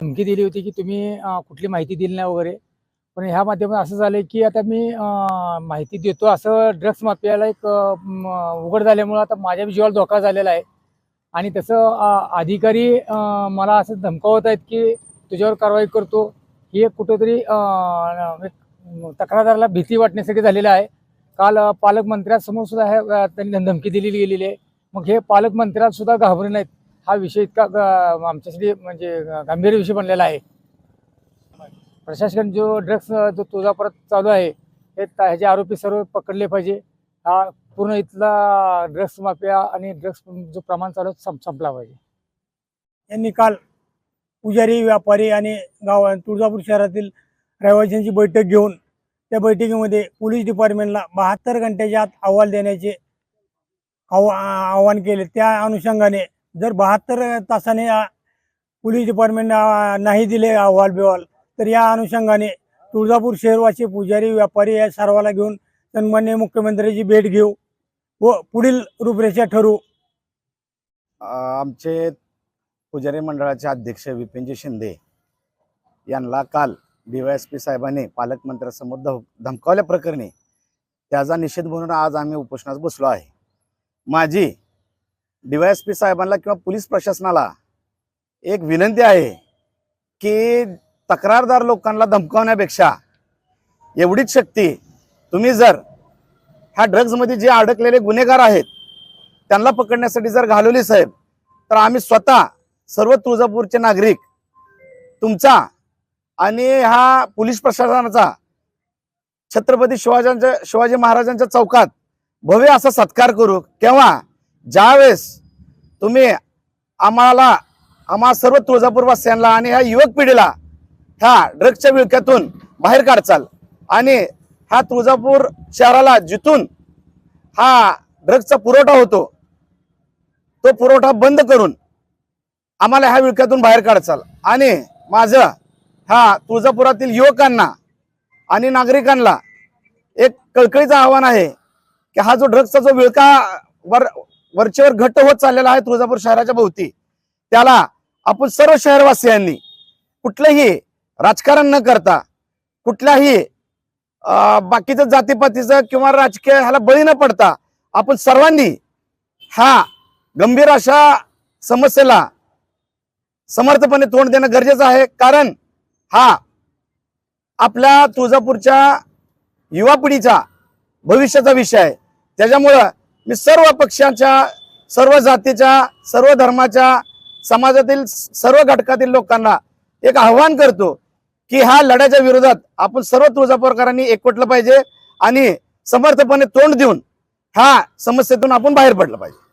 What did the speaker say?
धमकी दिली होती की तुम्ही कुठली माहिती दिली नाही वगैरे. पण ह्या माध्यमातून असं झालं की आता मी माहिती देतो असं ड्रग्स माफियाला एक उघड झाल्यामुळं आता माझ्या जीवाला धोका झालेला आहे. आणि तसं अधिकारी मला असं धमकावत आहेत की तुझ्यावर कारवाई करतो. ही एक कुठेतरी एक तक्रारदाराला भीती वाटण्यासाठी झालेलं आहे. काल पालकमंत्र्यांसमोर सुद्धा त्यांनी धमकी दिलेली गेलेली आहे. मग हे पालकमंत्र्याला सुद्धा घाबरले नाहीत. हा विषय इतका आमच्यासाठी म्हणजे गंभीर विषय बनलेला आहे. प्रशासन जो ड्रग्स जो तुळजापुरात चालू आहे ह्याचे आरोपी सर्व पकडले पाहिजे. हा पूर्ण इथला ड्रग्स माफिया आणि ड्रग्स जो प्रमाण चालू संपला पाहिजे. यांनी काल पुजारी व्यापारी आणि तुळजापूर शहरातील रहिवाशांची बैठक घेऊन त्या बैठकीमध्ये पोलीस डिपार्टमेंटला 72 घंट्याच्या आत अहवाल देण्याचे आवाहन केले. त्या अनुषंगाने जर 72 तासाने पोलीस डिपार्टमेंट नाही दिले अहवाल बिहवाल तर या अनुषंगाने तुळजापूर शहरवासी पुजारी व्यापारी या सर्वाला घेऊन सन्माननीय मुख्यमंत्र्यांची भेट घेऊ व पुढील रूपरेषा ठरवू. आमचे पुजारी मंडळाचे अध्यक्ष विपिनजी शिंदे यांना काल DYSP साहेबांनी पालकमंत्र्यांसमोर धमकावल्या प्रकरणी त्याचा निषेध म्हणून आज आम्ही उपोषणास बसलो आहे. माझी DYSP साहेबांना किंवा पोलीस प्रशासनाला एक विनंती आहे की तक्रारदार लोकांना धमकावण्यापेक्षा एवढीच शक्ती तुम्ही जर ह्या ड्रग्जमध्ये जे अडकलेले गुन्हेगार आहेत त्यांना पकडण्यासाठी जर घालवली साहेब तर आम्ही स्वतः सर्व तुळजापूरचे नागरिक तुमचा आणि ह्या पोलीस प्रशासनाचा छत्रपती शिवाजी महाराजांच्या चौकात भव्य असा सत्कार करू. केव्हा ज्यावेळेस तुम्ही आम्हा सर्व तुळजापूरवासियांना आणि ह्या युवक पिढीला ह्या ड्रग्सच्या विळख्यातून बाहेर काढचाल आणि ह्या तुळजापूर शहराला जिथून हा ड्रग्सचा पुरवठा होतो तो पुरवठा बंद करून आम्हाला ह्या विळख्यातून बाहेर काढचाल. आणि माझं ह्या तुळजापुरातील युवकांना आणि नागरिकांना एक कळकळीचं आव्हान आहे की हा जो ड्रग्सचा जो विळखा वरचेवर घट्ट होत चाललेला आहे तुळजापूर शहराच्या भोवती त्याला आपण सर्व शहरवासियांनी कुठलंही राजकारण न करता कुठल्याही बाकीचं जातीपातीचं किंवा राजकीय ह्याला बळी न पडता आपण सर्वांनी ह्या गंभीर अशा समस्येला समर्थपणे तोंड देणं गरजेचं आहे. कारण हा आपल्या तुळजापूरच्या युवा पिढीचा भविष्याचा विषय आहे. त्याच्यामुळं मी सर्व पक्षांच्या सर्व जातीच्या सर्व धर्माच्या समाजातील सर्व घटकातील लोकांना एक आव्हान करतो की ह्या लढ्याच्या विरोधात आपण सर्व तुळजापूरकरांनी एकवटलं पाहिजे आणि समर्थपणे तोंड देऊन ह्या समस्येतून आपण बाहेर पडलं पाहिजे.